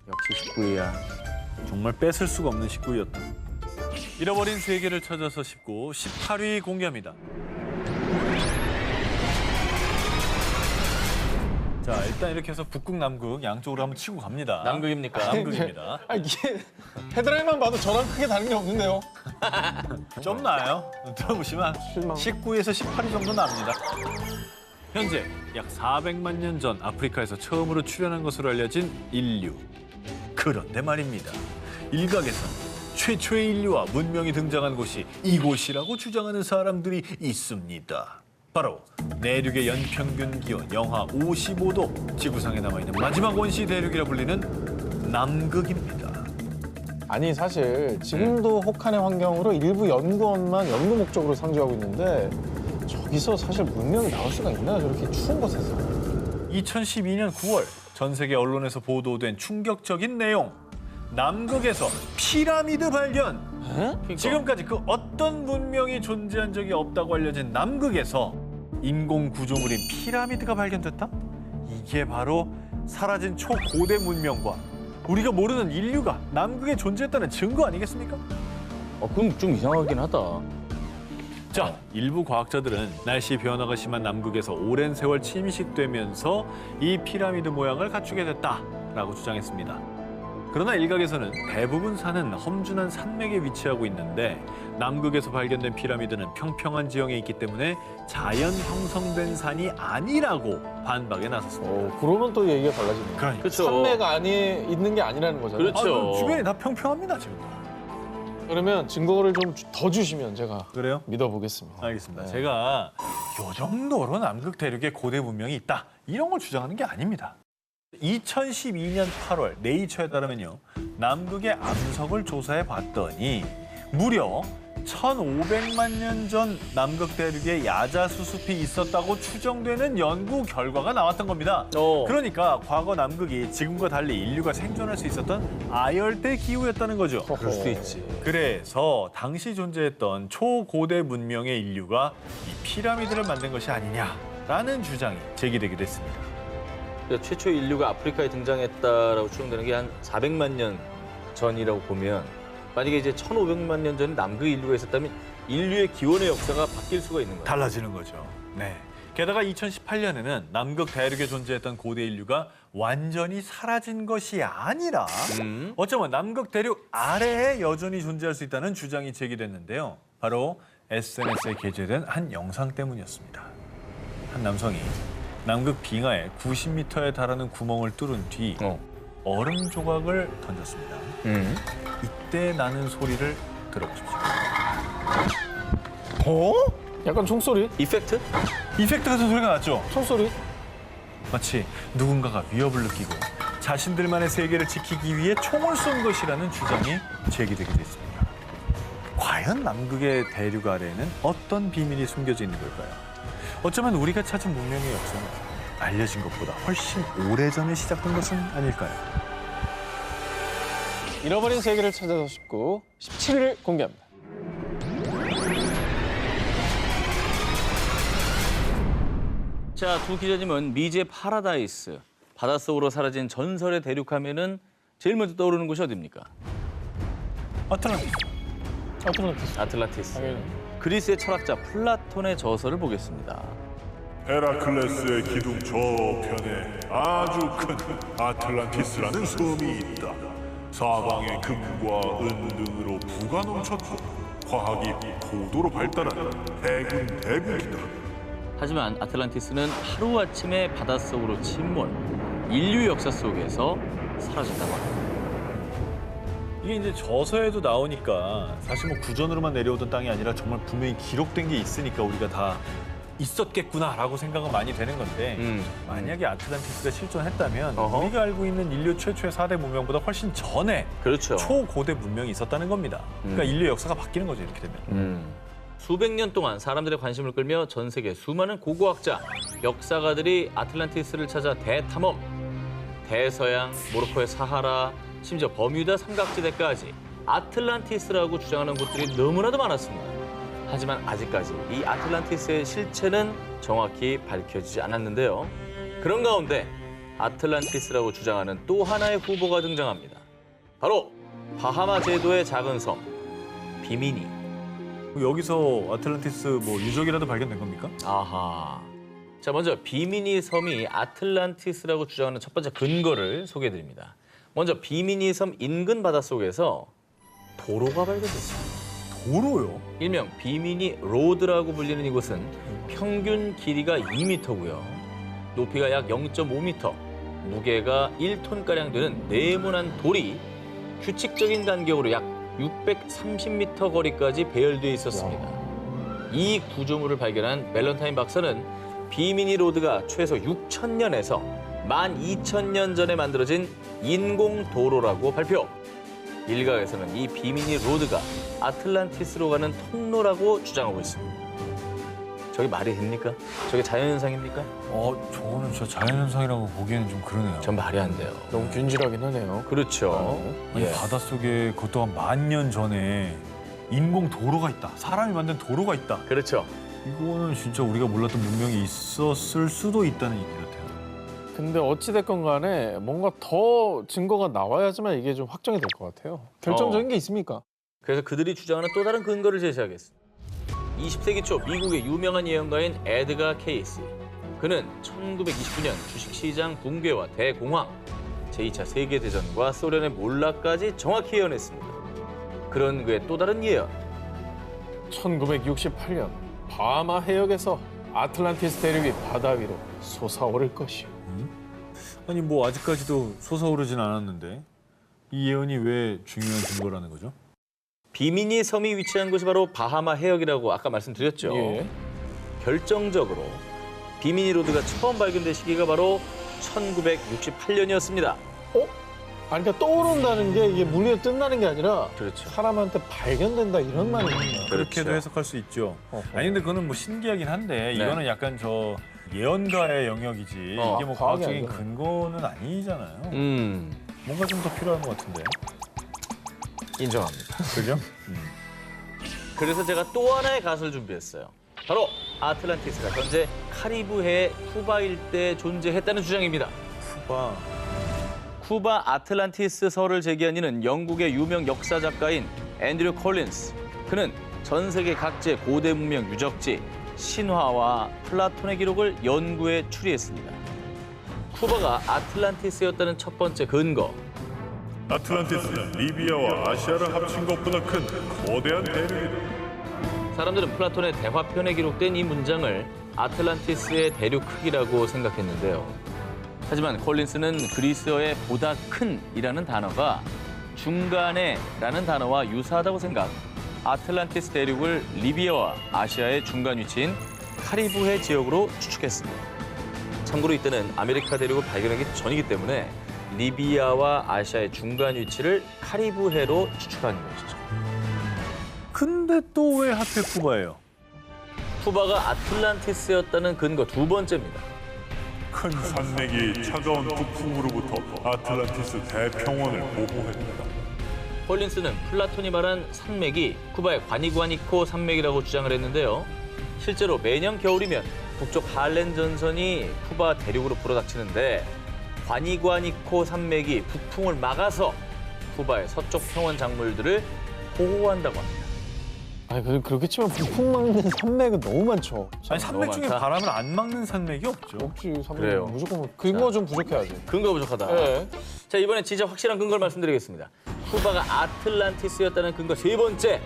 역시 19위야. 정말 뺏을 수가 없는 19위였다. 잃어버린 세계를 찾아서 19, 18위 공개합니다. 자, 일단 이렇게 해서 북극, 남극 양쪽으로 한번 치고 갑니다. 남극입니까? 남극입니다. 아, 이게 헤드라인만 봐도 저랑 크게 다른 게 없는데요. 좀 나아요. 들어보시면 실망. 19에서 18위 정도 납니다. 현재 약 400만 년 전 아프리카에서 처음으로 출현한 것으로 알려진 인류. 그런데 말입니다. 일각에선 최초의 인류와 문명이 등장한 곳이 이곳이라고 주장하는 사람들이 있습니다. 바로 내륙의 연평균 기온 영하 55도, 지구상에 남아있는 마지막 원시 대륙이라 불리는 남극입니다. 아니 사실 지금도 혹한의 환경으로 일부 연구원만 연구 목적으로 상주하고 있는데 저기서 사실 문명이 나올 수가 있나요? 저렇게 추운 곳에서. 2012년 9월 전 세계 언론에서 보도된 충격적인 내용. 남극에서 피라미드 발견. 그러니까. 지금까지 그 어떤 문명이 존재한 적이 없다고 알려진 남극에서 인공 구조물인 피라미드가 발견됐다? 이게 바로 사라진 초고대 문명과 우리가 모르는 인류가 남극에 존재했다는 증거 아니겠습니까? 그럼 좀 이상하긴 하다. 자, 일부 과학자들은 날씨 변화가 심한 남극에서 오랜 세월 침식되면서 이 피라미드 모양을 갖추게 됐다라고 주장했습니다. 그러나 일각에서는 대부분 산은 험준한 산맥에 위치하고 있는데 남극에서 발견된 피라미드는 평평한 지형에 있기 때문에 자연 형성된 산이 아니라고 반박에 나섰습니다. 그러면 또 얘기가 달라지네요. 그러니까. 그렇죠. 산맥 있는 게 아니라는 거잖아요. 그렇죠. 주변이 다 평평합니다, 지금. 그러면 증거를 좀 더 주시면 제가 그래요? 믿어보겠습니다. 알겠습니다. 네. 제가 요 정도로 남극 대륙에 고대 문명이 있다, 이런 걸 주장하는 게 아닙니다. 2012년 8월 네이처에 따르면요, 남극의 암석을 조사해 봤더니 무려 1,500만 년 전 남극 대륙에 야자수숲이 있었다고 추정되는 연구 결과가 나왔던 겁니다. 그러니까 과거 남극이 지금과 달리 인류가 생존할 수 있었던 아열대 기후였다는 거죠. 그럴 수도 있지. 그래서 당시 존재했던 초고대 문명의 인류가 이 피라미드를 만든 것이 아니냐라는 주장이 제기되기도 했습니다. 그러니까 최초 인류가 아프리카에 등장했다라고 추정되는 게 한 400만 년 전이라고 보면 만약에 이제 1,500만 년 전에 남극 인류가 있었다면 인류의 기원의 역사가 바뀔 수가 있는 거예요. 달라지는 거죠. 네. 게다가 2018년에는 남극 대륙에 존재했던 고대 인류가 완전히 사라진 것이 아니라 어쩌면 남극 대륙 아래에 여전히 존재할 수 있다는 주장이 제기됐는데요. 바로 SNS에 게재된 한 영상 때문이었습니다. 한 남성이 남극 빙하에 90m에 달하는 구멍을 뚫은 뒤 얼음 조각을 던졌습니다. 이때 나는 소리를 들어보십시오. 약간 총소리? 이펙트? 이펙트 같은 소리가 났죠? 총소리? 마치 누군가가 위협을 느끼고 자신들만의 세계를 지키기 위해 총을 쏜 것이라는 주장이 제기되기도 했습니다. 과연 남극의 대륙 아래에는 어떤 비밀이 숨겨져 있는 걸까요? 어쩌면 우리가 찾은 문명의 역사는 알려진 것보다 훨씬 오래전에 시작된 것은 아닐까요? 잃어버린 세계를 찾아서 19, 17일 공개합니다. 자, 두 기자님은 미지의 파라다이스, 바닷속으로 사라진 전설의 대륙 하면은 제일 먼저 떠오르는 곳이 어디입니까? 아틀란티스. 아틀란티스. 아틀란티스. 당연히. 그리스의 철학자 플라톤의 저서를 보겠습니다. 헤라클레스의 기둥 저편에 아주 큰 아틀란티스라는 섬이 있다. 사방에 금과 은 등으로 부가 넘쳤고 과학이 고도로 발달한 대군 대국이다. 하지만 아틀란티스는 하루아침에 바닷속으로 침몰, 인류 역사 속에서 사라졌다고 합니다. 이게 이제 저서에도 나오니까 사실 뭐 구전으로만 내려오던 땅이 아니라 정말 분명히 기록된 게 있으니까 우리가 다 있었겠구나라고 생각은 많이 되는 건데 만약에 아틀란티스가 실존했다면 우리가 알고 있는 인류 최초의 4대 문명보다 훨씬 전에 그렇죠. 초고대 문명이 있었다는 겁니다. 그러니까 인류 역사가 바뀌는 거죠, 이렇게 되면. 수백 년 동안 사람들의 관심을 끌며 전 세계 수많은 고고학자, 역사가들이 아틀란티스를 찾아 대탐험, 대서양, 모로코의 사하라, 심지어 버뮤다 삼각지대까지 아틀란티스라고 주장하는 곳들이 너무나도 많았습니다. 하지만 아직까지 이 아틀란티스의 실체는 정확히 밝혀지지 않았는데요. 그런 가운데 아틀란티스라고 주장하는 또 하나의 후보가 등장합니다. 바로 바하마 제도의 작은 섬, 비미니. 여기서 아틀란티스 뭐 유적이라도 발견된 겁니까? 아하. 자, 먼저 비미니 섬이 아틀란티스라고 주장하는 첫 번째 근거를 소개해드립니다. 먼저 비미니 섬 인근 바닷속에서 도로가 발견됐습니다. 도로요? 일명 비미니 로드라고 불리는 이곳은 평균 길이가 2m고요. 높이가 약 0.5m, 무게가 1톤가량 되는 네모난 돌이 규칙적인 간격으로 약 630m 거리까지 배열되어 있었습니다. 이 구조물을 발견한 밸런타인 박사는 비미니 로드가 최소 6,000년에서 12,000년 전에 만들어진 인공 도로라고 발표. 일각에서는 이 비미니 로드가 아틀란티스로 가는 통로라고 주장하고 있습니다. 저게 말이 됩니까? 저게 자연현상입니까? 저는 진짜 자연현상이라고 보기에는 좀 그러네요. 전 말이 안 돼요. 너무 균질하긴 하네요. 그렇죠. 아니, 예. 바닷속에 그것도 한 10,000년 전에 인공 도로가 있다. 사람이 만든 도로가 있다. 그렇죠. 이거는 진짜 우리가 몰랐던 문명이 있었을 수도 있다는 얘기 같아요. 근데 어찌됐건 간에 뭔가 더 증거가 나와야지만 이게 좀 확정이 될 것 같아요. 결정적인 게 있습니까? 그래서 그들이 주장하는 또 다른 근거를 제시하겠습니다. 20세기 초 미국의 유명한 예언가인 에드가 케이시. 그는 1929년 주식시장 붕괴와 대공황, 제2차 세계대전과 소련의 몰락까지 정확히 예언했습니다. 그런 그의 또 다른 예언. 1968년 바하마 해역에서 아틀란티스 대륙이 바다 위로 솟아오를 것이요. 아니 뭐 아직까지도 솟아오르진 않았는데 이 예언이 왜 중요한 증거라는 거죠? 비미니 섬이 위치한 곳이 바로 바하마 해역이라고 아까 말씀드렸죠. 예. 결정적으로 비미니 로드가 처음 발견된 시기가 바로 1968년이었습니다. 아니, 그러니까 떠오른다는 게 이게 물리에 뜬다는 게 아니라 그렇죠. 사람한테 발견된다 이런 말이에요. 그렇게도 해석할 수 있죠. 어허. 아니 근데 그거는 뭐 신기하긴 한데 이거는 약간 저 예언가의 영역이지 이게 뭐 과학이 과학적인 아니잖아요. 근거는 아니잖아요. 뭔가 좀 더 필요한 것 같은데. 인정합니다. 그죠? 그래서 제가 또 하나의 갓을 준비했어요. 바로 아틀란티스가 현재 카리브해 쿠바 일대에 존재했다는 주장입니다. 봐. 쿠바 아틀란티스설을 제기한 이는 영국의 유명 역사 작가인 앤드류 콜린스. 그는 전 세계 각지의 고대 문명 유적지, 신화와 플라톤의 기록을 연구해 추리했습니다. 쿠바가 아틀란티스였다는 첫 번째 근거. 아틀란티스는 리비아와 아시아를 합친 것보다 큰 거대한 대륙이다. 사람들은 플라톤의 대화편에 기록된 이 문장을 아틀란티스의 대륙 크기라고 생각했는데요. 하지만 콜린스는 그리스어의 보다 큰이라는 단어가 중간에라는 단어와 유사하다고 생각, 아틀란티스 대륙을 리비아와 아시아의 중간 위치인 카리브해 지역으로 추측했습니다. 참고로 이때는 아메리카 대륙을 발견하기 전이기 때문에 리비아와 아시아의 중간 위치를 카리브해로 추측한 것이죠. 근데 또 왜 하필 쿠바예요? 쿠바가 아틀란티스였다는 근거 두 번째입니다. 큰 산맥이 차가운 북풍으로부터 아틀란티스 대평원을 보호했다. 콜린스는 플라톤이 말한 산맥이 쿠바의 과니구아니코 산맥이라고 주장을 했는데요. 실제로 매년 겨울이면 북쪽 할렌 전선이 쿠바 대륙으로 불어닥치는데 과니구아니코 산맥이 북풍을 막아서 쿠바의 서쪽 평원 작물들을 보호한다고 합니다. 아니, 그렇게 치면 북풍 막는 산맥은 너무 많죠. 아니 산맥 중에 많다. 바람을 안 막는 산맥이 없죠. 없지, 산맥 그래요. 무조건 근거 좀 부족해야지. 근거가 부족하다. 예. 자, 이번엔 진짜 확실한 근거를 말씀드리겠습니다. 쿠바가 아틀란티스였다는 근거 세 번째.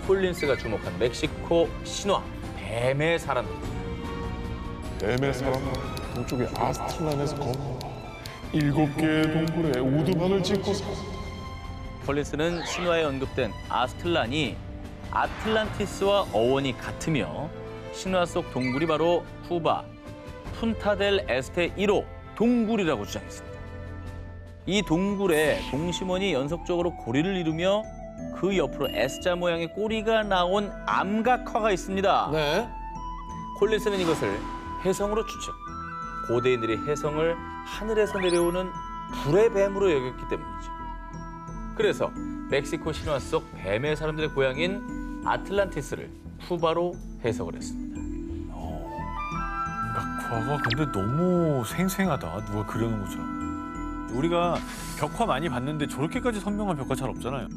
콜린스가 주목한 멕시코 신화 뱀의 사람들. 뱀의 사람은 동쪽의 아스틀란에서 건너 7개의 동굴에 우두막을 짓고 살았다. 콜린스는 신화에 언급된 아스틀란이 아틀란티스와 어원이 같으며 신화 속 동굴이 바로 쿠바 푼타델 에스테 1호 동굴이라고 주장했습니다. 이 동굴에 동심원이 연속적으로 고리를 이루며 그 옆으로 S자 모양의 꼬리가 나온 암각화가 있습니다. 네. 콜린스는 이것을 혜성으로 추측. 고대인들이 혜성을 하늘에서 내려오는 불의 뱀으로 여겼기 때문이죠. 그래서 멕시코 신화 속 뱀의 사람들의 고향인 아틀란티스를 쿠바로 해석을 했습니다. 암각화. 벽화가 근데 너무 생생하다. 누가 그려놓은 것처럼. 우리가 벽화 많이 봤는데 저렇게까지 선명한 벽화 잘 없잖아요.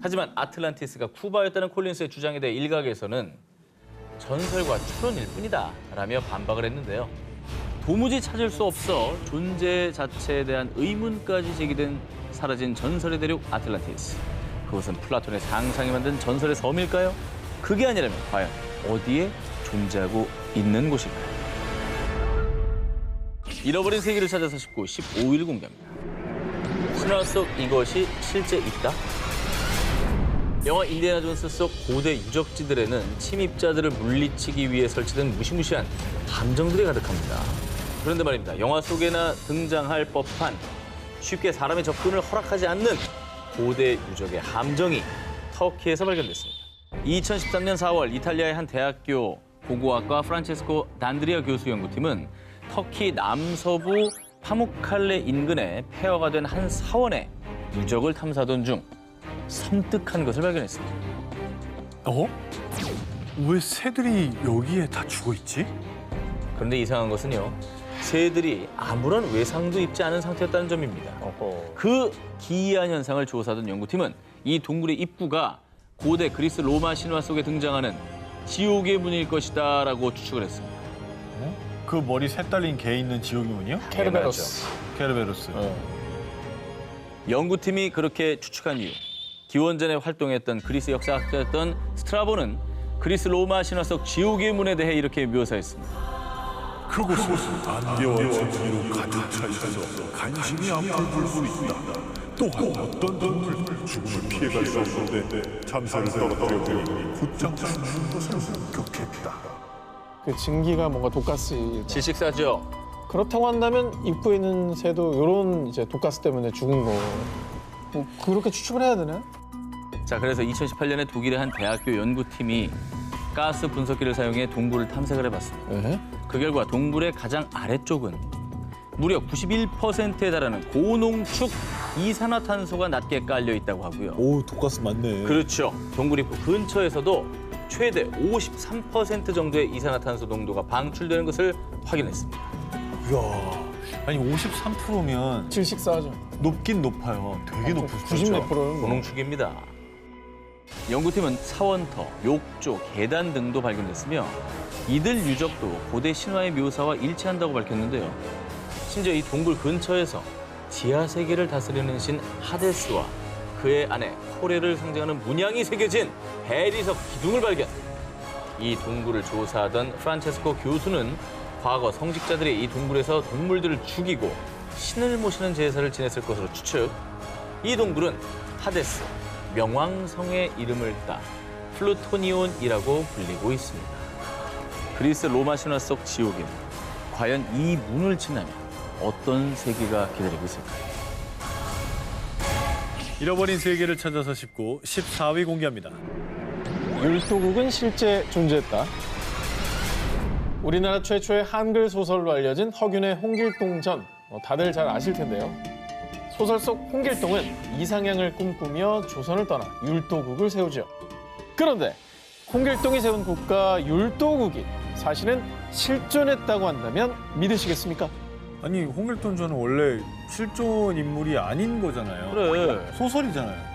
하지만 아틀란티스가 쿠바였다는 콜린스의 주장에 대해 일각에서는 전설과 추론일 뿐이다 라며 반박을 했는데요. 도무지 찾을 수 없어 존재 자체에 대한 의문까지 제기된 사라진 전설의 대륙 아틀란티스. 그것은 플라톤의 상상이 만든 전설의 섬일까요? 그게 아니라면 과연 어디에 존재하고 있는 곳일까요? 잃어버린 세계를 찾아서 15일 공개합니다. 신화 속 이것이 실제 있다? 영화 인디애나 존스 속 고대 유적지들에는 침입자들을 물리치기 위해 설치된 무시무시한 함정들이 가득합니다. 그런데 말입니다. 영화 속에나 등장할 법한 쉽게 사람의 접근을 허락하지 않는 고대 유적의 함정이 터키에서 발견됐습니다. 2013년 4월 이탈리아의 한 대학교 고고학과 프란체스코 단드리아 교수 연구팀은 터키 남서부 파무칼레 인근에 폐허가 된 한 사원의 유적을 탐사하던 중 섬뜩한 것을 발견했습니다. 어? 왜 새들이 여기에 다 죽어 있지? 그런데 이상한 것은요. 새들이 아무런 외상도 입지 않은 상태였다는 점입니다. 그 기이한 현상을 조사하던 연구팀은 이 동굴의 입구가 고대 그리스 로마 신화 속에 등장하는 지옥의 문일 것이다 라고 추측을 했습니다. 그 머리 새 딸린 개 있는 지옥의 문이요? 케르베로스. 케르베로스. 연구팀이 그렇게 추측한 이유. 기원전에 활동했던 그리스 역사학자였던 스트라보는 그리스 로마 신화 속 지옥의 문에 대해 이렇게 묘사했습니다. 그곳은 안개와 진기로 가득 차 있어서 간신히 앞을 볼 수 있다. 또한 어떤 동물 죽음을 피해갈 수 없는데 잠수를 떨어뜨려 보니 곧장 죽는 것을 목격했다. 그 증기가 뭔가 독가스. 질식사죠. 그렇다고 한다면 입구에 있는 새도 이런 이제 독가스 때문에 죽은 거. 뭐 그렇게 추측을 해야 되나? 자, 그래서 2018년에 독일의 한 대학교 연구팀이 가스 분석기를 사용해 동굴을 탐색을 해봤습니다. 네. 그 결과 동굴의 가장 아래쪽은 무려 91%에 달하는 고농축 이산화탄소가 낮게 깔려 있다고 하고요. 오, 독가스 맞네. 그렇죠. 동굴 입구 근처에서도 최대 53% 정도의 이산화탄소 농도가 방출되는 것을 확인했습니다. 이야, 아니 53%면 질식사하죠. 높긴 높아요. 되게 높을 수 90 있죠. 몇 프로는 뭐. 고농축입니다. 연구팀은 사원터, 욕조, 계단 등도 발견됐으며 이들 유적도 고대 신화의 묘사와 일치한다고 밝혔는데요. 심지어 이 동굴 근처에서 지하 세계를 다스리는 신 하데스와 그의 아내 코레를 상징하는 문양이 새겨진 해리석 기둥을 발견. 이 동굴을 조사하던 프란체스코 교수는 과거 성직자들이 이 동굴에서 동물들을 죽이고 신을 모시는 제사를 지냈을 것으로 추측. 이 동굴은 하데스, 명왕성의 이름을 따 플루토니온이라고 불리고 있습니다. 그리스 로마 신화 속 지옥의 문. 과연 이 문을 지나면 어떤 세계가 기다리고 있을까요? 잃어버린 세계를 찾아서 쉽고 14위 공개합니다. 율도국은 실제 존재했다. 우리나라 최초의 한글 소설로 알려진 허균의 홍길동전. 다들 잘 아실 텐데요. 소설 속 홍길동은 이상향을 꿈꾸며 조선을 떠나 율도국을 세우죠. 그런데 홍길동이 세운 국가 율도국이 사실은 실존했다고 한다면 믿으시겠습니까? 아니 홍길동전은 원래 실존 인물이 아닌 거잖아요. 그래. 소설이잖아요.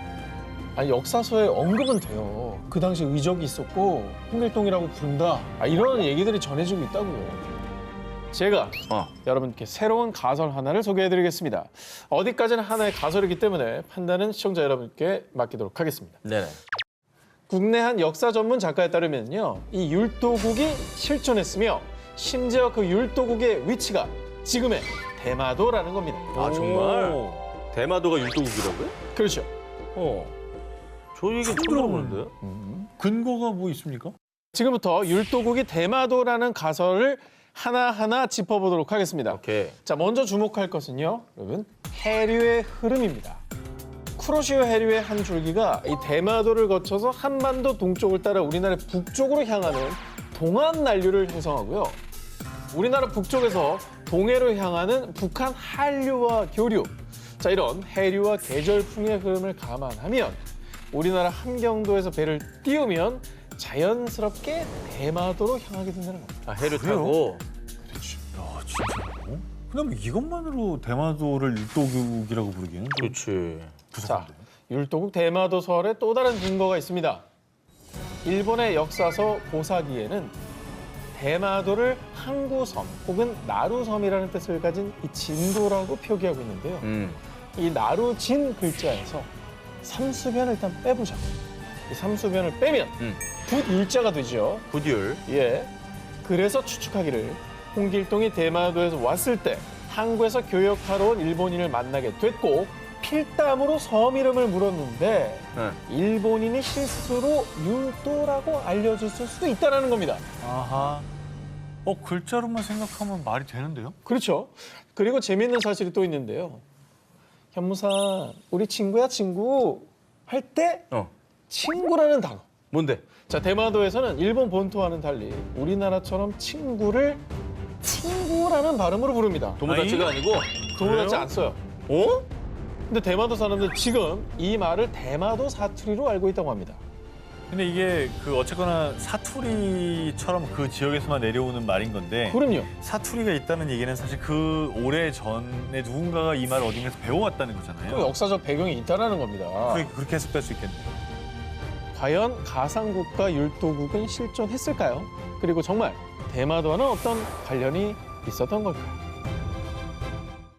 아니 역사서에 언급은 돼요. 그 당시 의적이 있었고 홍길동이라고 부른다. 이런 얘기들이 전해지고 있다고요. 제가 여러분께 새로운 가설 하나를 소개해드리겠습니다. 어디까지나 하나의 가설이기 때문에 판단은 시청자 여러분께 맡기도록 하겠습니다. 네네. 국내 한 역사 전문 작가에 따르면요, 이 율도국이 실존했으며 심지어 그 율도국의 위치가 지금의 대마도라는 겁니다. 아, 정말? 대마도가 율도국이라고요? 그렇죠. 저 얘기 처음 들어보는데요? 근거가 뭐 있습니까? 지금부터 율도국이 대마도라는 가설을 하나하나 짚어보도록 하겠습니다. 오케이. 자, 먼저 주목할 것은요, 여러분, 해류의 흐름입니다. 쿠로시오 해류의 한 줄기가 이 대마도를 거쳐서 한반도 동쪽을 따라 우리나라 북쪽으로 향하는 동안 난류를 형성하고요. 우리나라 북쪽에서 동해로 향하는 북한 한류와 교류. 자, 이런 해류와 계절풍의 흐름을 감안하면 우리나라 함경도에서 배를 띄우면 자연스럽게 대마도로 향하게 된다는 겁니다. 아, 해류 타고. 야, 근데 이것만으로 대마도를 율도국이라고 부르기는 좀 그렇지. 자, 부족한데. 율도국 대마도설의 또 다른 증거가 있습니다. 일본의 역사서 고사기에는 대마도를 항구섬 혹은 나루섬이라는 뜻을 가진 이 진도라고 표기하고 있는데요. 이 나루진 글자에서 삼수변을 일단 빼보자. 이 삼수변을 빼면 붓율자가 되죠. 붓율. 예. 그래서 추측하기를 홍길동이 대마도에서 왔을 때 항구에서 교역하러 온 일본인을 만나게 됐고 필담으로 섬 이름을 물었는데 네. 일본인이 실수로 율도라고 알려줬을 수도 있다는 겁니다. 아하. 글자로만 생각하면 말이 되는데요? 그렇죠. 그리고 재미있는 사실이 또 있는데요. 현무사, 우리 친구야 친구 할 때 친구라는 단어. 뭔데? 자, 대마도에서는 일본 본토와는 달리 우리나라처럼 친구를 친구라는 발음으로 부릅니다. 도모다치가 아니고. 도모다치 안 써요. 어? 근데 대마도 사람들 지금 이 말을 대마도 사투리로 알고 있다고 합니다. 근데 이게 어쨌거나 사투리처럼 그 지역에서만 내려오는 말인 건데 그럼요. 사투리가 있다는 얘기는 사실 그 오래 전에 누군가가 이 말을 어딘가에서 배워왔다는 거잖아요. 그 역사적 배경이 있다는 겁니다. 그렇게 해석될 수 있겠네요. 과연 가상국가 율도국은 실존했을까요? 그리고 정말 대마도와는 어떤 관련이 있었던 걸까요?